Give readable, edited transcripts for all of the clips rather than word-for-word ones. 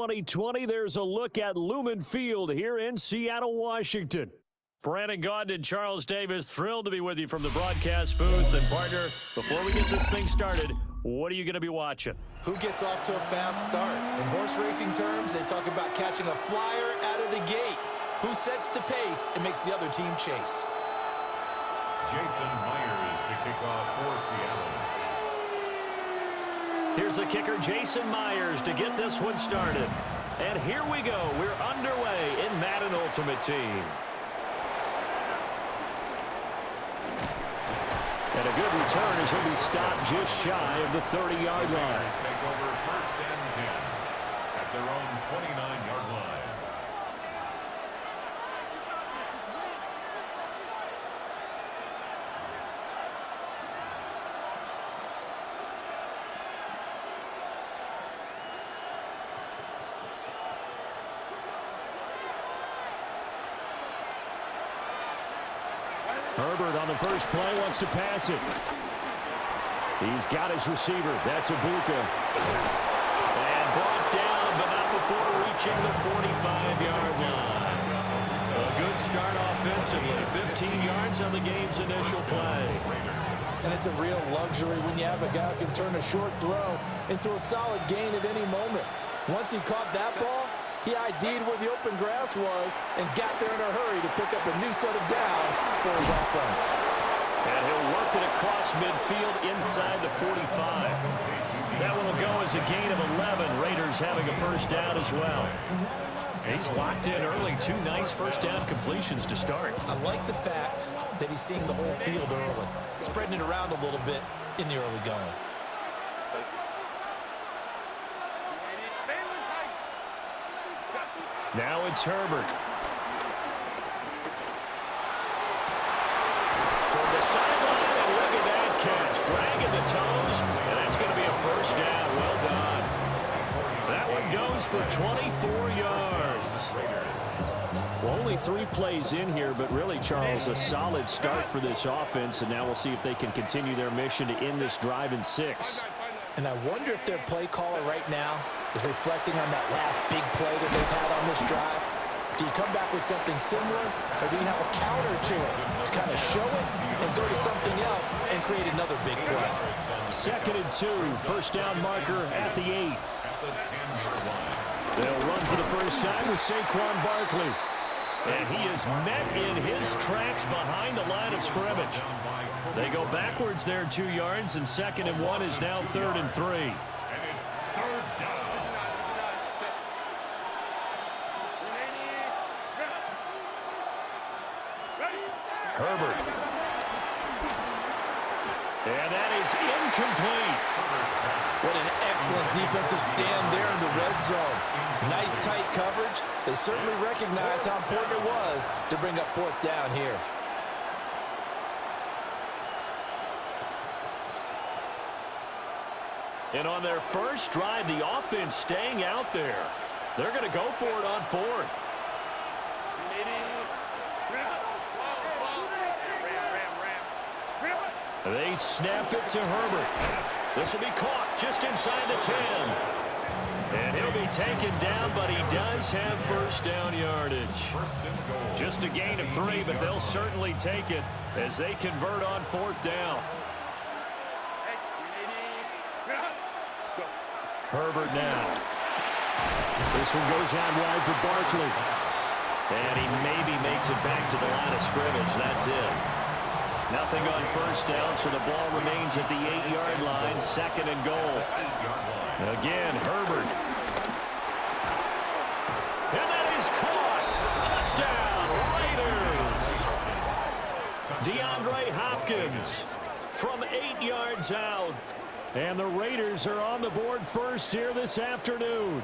2020. There's a look at Lumen Field here in Seattle, Washington. Brandon Gaudin and Charles Davis, thrilled to be with you from the broadcast booth. And partner, before we get this thing started, what are you going to be watching? Who gets off to a fast start? In horse racing terms, they talk about catching a flyer out of the gate. Who sets the pace and makes the other team chase? Jason Myers to kick off for Seattle. Here's the kicker, Jason Myers, to get this one started. And here we go. We're underway in Madden Ultimate Team. And a good return as he'll be stopped just shy of the 30-yard line. Take over first and 10 at their own 29-yard line. Herbert on the first play wants to pass it. He's got his receiver. That's Ibuka. And brought down, but not before reaching the 45-yard line. A good start offensively. 15 yards on the game's initial play. And it's a real luxury when you have a guy who can turn a short throw into a solid gain at any moment. Once he caught that ball, he ID'd where the open grass was and got there in a hurry to pick up a new set of downs for his offense. And he'll work it across midfield inside the 45. That one will go as a gain of 11. Raiders having a first down as well. He's locked in early. Two nice first down completions to start. I like the fact that he's seeing the whole field early, spreading it around a little bit in the early going. Now it's Herbert. Toward the sideline, and look at that catch. Dragging the toes, and that's going to be a first down. Well done. That one goes for 24 yards. Well, only 3 plays in here, but really, Charles, a solid start for this offense, and now we'll see if they can continue their mission to end this drive in 6. And I wonder if their play caller right now is reflecting on that last big play that they've had on this drive. Do you come back with something similar, or do you have a counter to it to kind of show it and go to something else and create another big play? 2nd and 2, first down marker at the 8. They'll run for the first time with Saquon Barkley. And he is met in his tracks behind the line of scrimmage. They go backwards there 2 yards, and 2nd and 1 is now 3rd and 3. And it's 3rd down. Herbert. And that is incomplete. What an excellent defensive stand there in the red zone. Nice tight coverage. They certainly recognized how important it was to bring up 4th down here. And on their first drive, the offense staying out there. They're going to go for it on 4th. They snap it to Herbert. This will be caught just inside the 10. And he'll be taken down, but he does have first down yardage. Just a gain of 3, but they'll certainly take it as they convert on 4th down. Herbert now. This one goes out wide for Barkley. And he maybe makes it back to the line of scrimmage. That's it. Nothing on first down, so the ball remains at the 8-yard line. 2nd and goal. Again, Herbert. And that is caught. Touchdown, Raiders. DeAndre Hopkins from 8 yards out. And the Raiders are on the board first here this afternoon.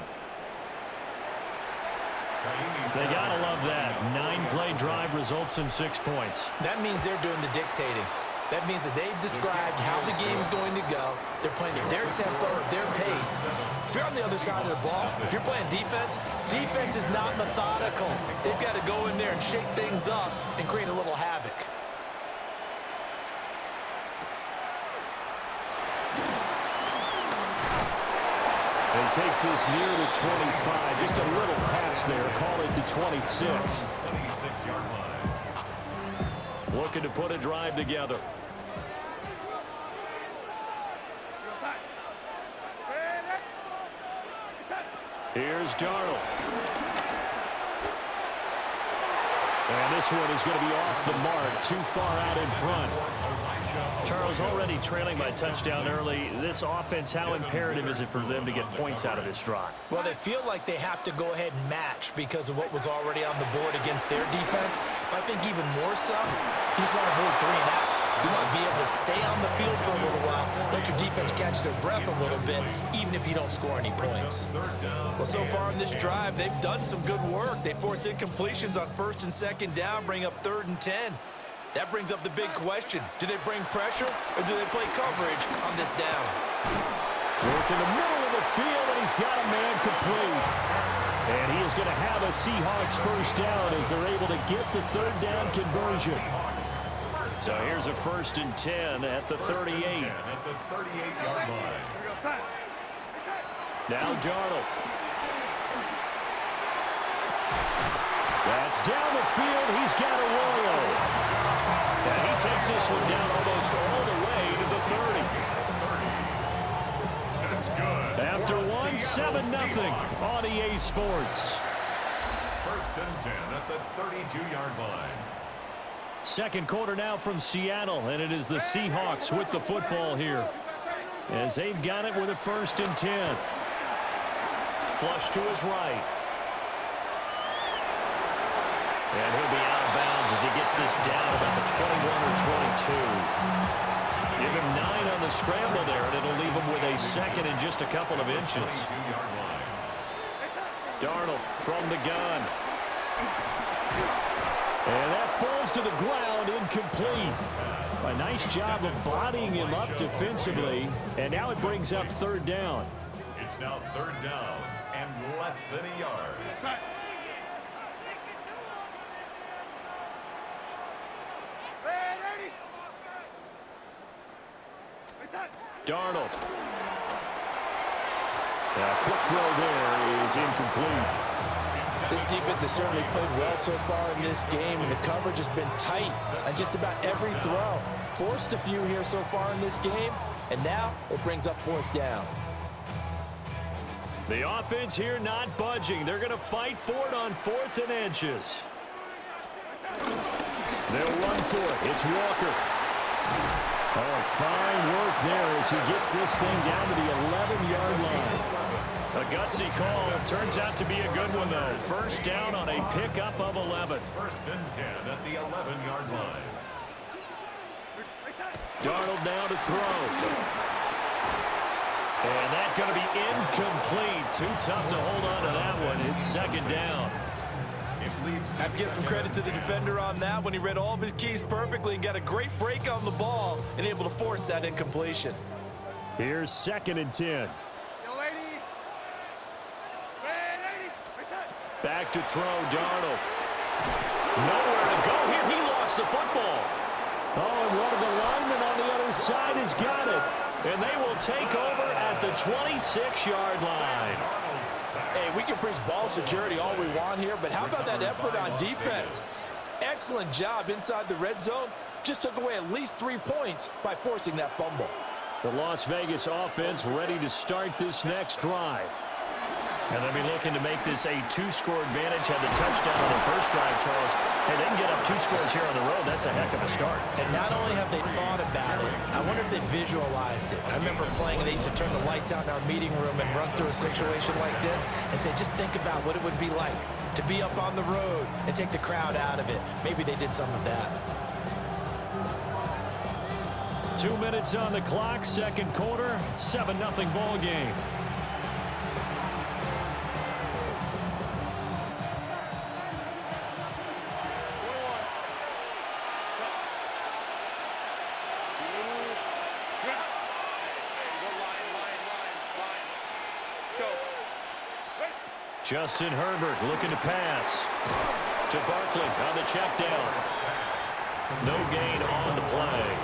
They gotta love that. 9-play drive results in 6 points. That means they're doing the dictating. That means that they've described how the game's going to go. They're playing at their tempo, at their pace. If you're on the other side of the ball, if you're playing defense, defense is not methodical. They've got to go in there and shake things up and create a little havoc. They takes this near the 25. Just a little pass there. Call it the 26. 26-yard line. Looking to put a drive together. Here's Darnold. And this one is going to be off the mark, too far out in front. Charles, already trailing by touchdown early. This offense, how imperative is it for them to get points out of this drive? Well, they feel like they have to go ahead and match because of what was already on the board against their defense. But I think even more so, you just want to avoid 3 and outs. You want to be able to stay on the field for a little while, let your defense catch their breath a little bit, even if you don't score any points. Well, so far in this drive, they've done some good work. They force incompletions on 1st and 2nd down, bring up 3rd and 10. That brings up the big question. Do they bring pressure or do they play coverage on this down? Work in the middle of the field, and he's got a man complete. And he is going to have a Seahawks first down as they're able to get the 3rd down conversion. So here's a 1st and 10 at the 38. At the 38-yard line. Now Darnold. That's down the field. He's got a Arroyo. And he takes this one down almost all the way to the 30. That's good. After one, 7-0 on EA Sports. 1st and 10 at the 32-yard line. Second quarter now from Seattle, and it is the Seahawks with the football here, as they've got it with a 1st and 10. Flush to his right. And he'll be out of bounds as he gets this down about the 21 or 22. Give him 9 on the scramble there, and it'll leave him with a 2nd and just a couple of inches. Darnold from the gun. And that falls to the ground, incomplete. A nice job of bodying him up defensively, and now it brings up 3rd down. It's now 3rd down and less than a yard. Darnold. A quick throw there is incomplete. This defense has certainly played well so far in this game, and the coverage has been tight on just about every throw. Forced a few here so far in this game, and now it brings up 4th down. The offense here not budging. They're going to fight for it on 4th and inches. They'll run for it. It's Walker. Oh, fine work there as he gets this thing down to the 11-yard line. A gutsy call. Turns out to be a good one, though. 1st down on a pickup of 11. 1st and 10 at the 11-yard line. Darnold now to throw. And that's going to be incomplete. Too tough to hold on to that one. It's 2nd down. I have to give some credit to the defender on that when he read all of his keys perfectly and got a great break on the ball and able to force that incompletion. Here's 2nd and 10. Back to throw, Darnold. Nowhere to go here. He lost the football. Oh, and one of the linemen on the other side has got it. And they will take over at the 26-yard line. Hey, we can preach ball security all we want here, but how about that effort on defense? Excellent job inside the red zone. Just took away at least 3 points by forcing that fumble. The Las Vegas offense ready to start this next drive. And they'll be looking to make this a 2-score advantage. Had the touchdown on the first drive, Charles. Hey, they can get up 2 scores here on the road. That's a heck of a start. And not only have they thought about it, I wonder if they visualized it. I remember playing, and they used to turn the lights out in our meeting room and run through a situation like this and say, just think about what it would be like to be up on the road and take the crowd out of it. Maybe they did some of that. 2 minutes on the clock, second quarter, 7-0 ball game. Justin Herbert looking to pass to Barkley on the check down. No gain on the play.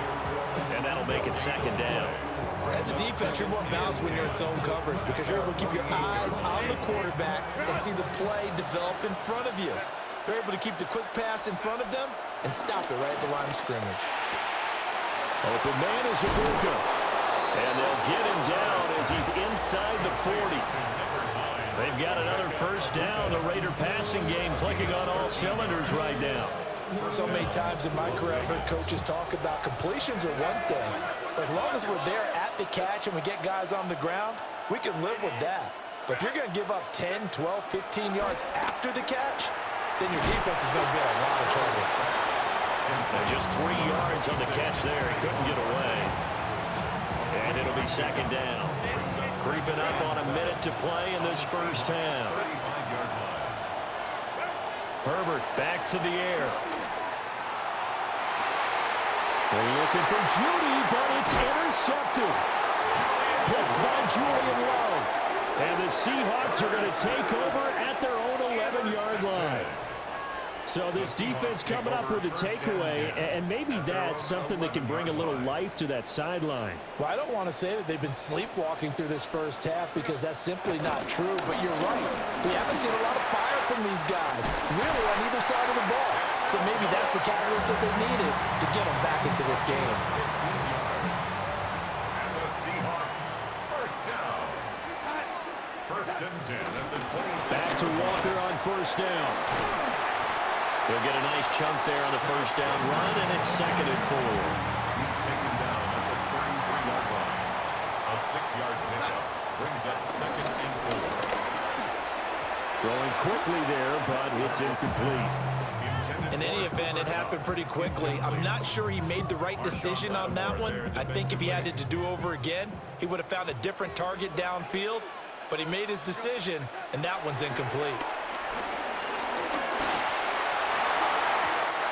And that'll make it second down. As a defense, you're more balanced when you're in zone coverage because you're able to keep your eyes on the quarterback and see the play develop in front of you. They're able to keep the quick pass in front of them and stop it right at the line of scrimmage. Open man is Ibuka. And they'll get him down as he's inside the 40. They've got another first down. The Raider passing game clicking on all cylinders right now. So many times in my career, I've heard coaches talk about completions are one thing, but as long as we're there at the catch and we get guys on the ground, we can live with that. But if you're going to give up 10, 12, 15 yards after the catch, then your defense is going to be in a lot of trouble. And just 3 yards on the catch there. He couldn't get away. And it'll be second down. Creeping up on a minute to play in this first half. Herbert back to the air. They're looking for Judy, but it's intercepted. Picked by Julian Love. And the Seahawks are going to take over at their own 11-yard line. So this defense coming up with a takeaway, and maybe that's something that can bring a little life to that sideline. Well, I don't want to say that they've been sleepwalking through this first half because that's simply not true, but you're right. We haven't seen a lot of fire from these guys, really on either side of the ball. So maybe that's the catalyst that they needed to get them back into this game. And the Seahawks, first down. First and 10 at the 27. Back to Walker on first down. He'll get a nice chunk there on the first down run, and it's second and 4. He's taken down at the 33-yard line. A 6-yard pickup brings up second and 4. Throwing quickly there, but it's incomplete. In any event, it happened pretty quickly. I'm not sure he made the right decision on that one. I think if he had to do over again, he would have found a different target downfield, but he made his decision, and that one's incomplete.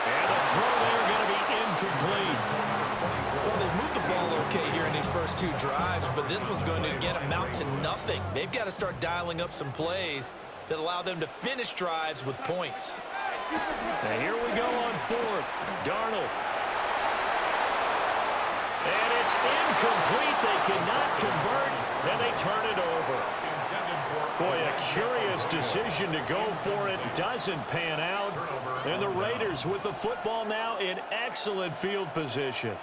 And the throw there going to be incomplete. Well, they've moved the ball okay here in these first two drives, but this one's going to, again, amount to nothing. They've got to start dialing up some plays that allow them to finish drives with points. And here we go on fourth. Darnold. And it's incomplete. They cannot convert, and they turn it over. Boy, a curious decision to go for it. Doesn't pan out. And the Raiders with the football now in excellent field position.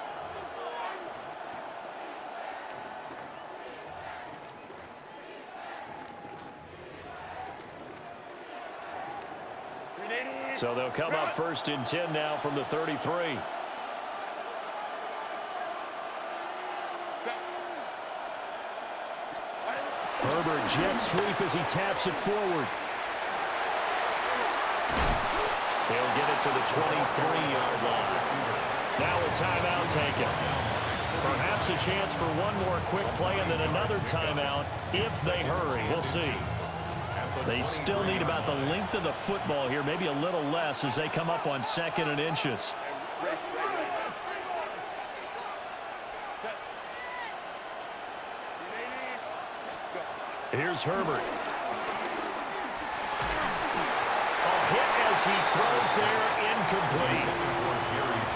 So they'll come up first and 10 now from the 33. Herbert jet sweep as he taps it forward. He'll get it to the 23-yard line. Now a timeout taken. Perhaps a chance for one more quick play and then another timeout if they hurry. We'll see. They still need about the length of the football here, maybe a little less as they come up on second and inches. Here's Herbert. A hit as he throws there, incomplete.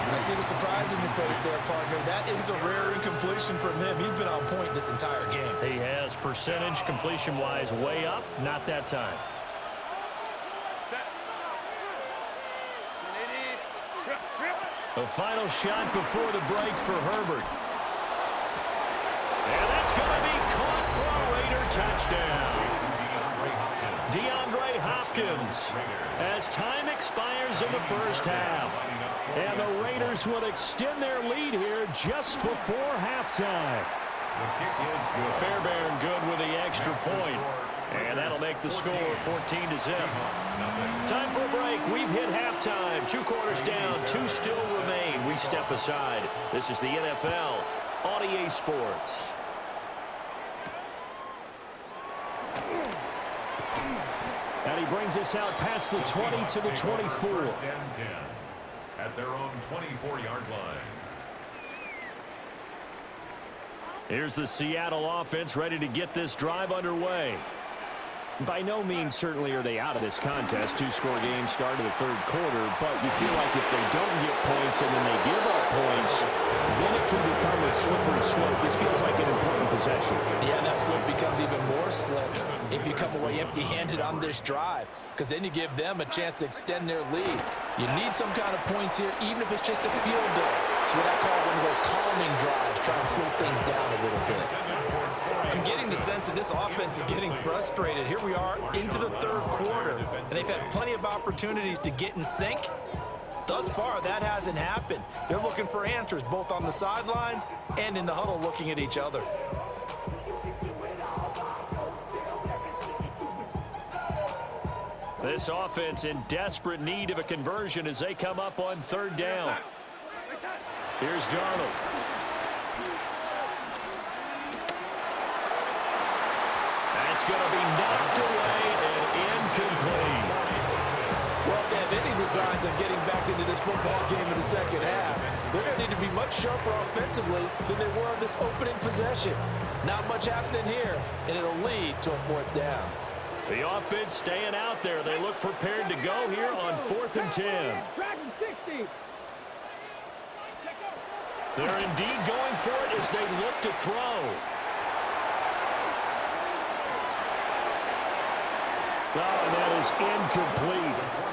I see the surprise in your face there, partner. That is a rare incompletion from him. He's been on point this entire game. He has percentage completion-wise way up, not that time. The final shot before the break for Herbert. And that's going to be caught for a Raider touchdown. DeAndre Hopkins as time expires in the first half. And the Raiders will extend their lead here just before halftime. Fairbairn good with the extra point. And that'll make the score 14-0. Time for a break. We've hit halftime. 2 quarters down, 2 still remain. We step aside. This is the NFL on EA Sports. And he brings us out past the 20 to the 24. At their own 24-yard line. Here's the Seattle offense ready to get this drive underway. By no means certainly are they out of this contest. Two-score game start of the third quarter, but you feel like if they don't get points and then they give up points, then it can become a slippery slope. This feels like an important possession. Yeah, that slope becomes even more slip if you come away empty-handed on this drive, because then you give them a chance to extend their lead. You need some kind of points here, even if it's just a field goal. It's what I call one of those calming drives, try and slow things down a little bit. I'm getting the sense that this offense is getting frustrated. Here we are into the third quarter, and they've had plenty of opportunities to get in sync. Thus far, that hasn't happened. They're looking for answers both on the sidelines and in the huddle looking at each other. This offense in desperate need of a conversion as they come up on third down. Here's Darnold. That's going to be knocked away and incomplete. Well, if they have any designs on getting back into this football game in the second half, they're going to need to be much sharper offensively than they were on this opening possession. Not much happening here, and it'll lead to a fourth down. The offense staying out there. They look prepared to go here on 4th and 10. They're indeed going for it as they look to throw. Oh, and that is incomplete.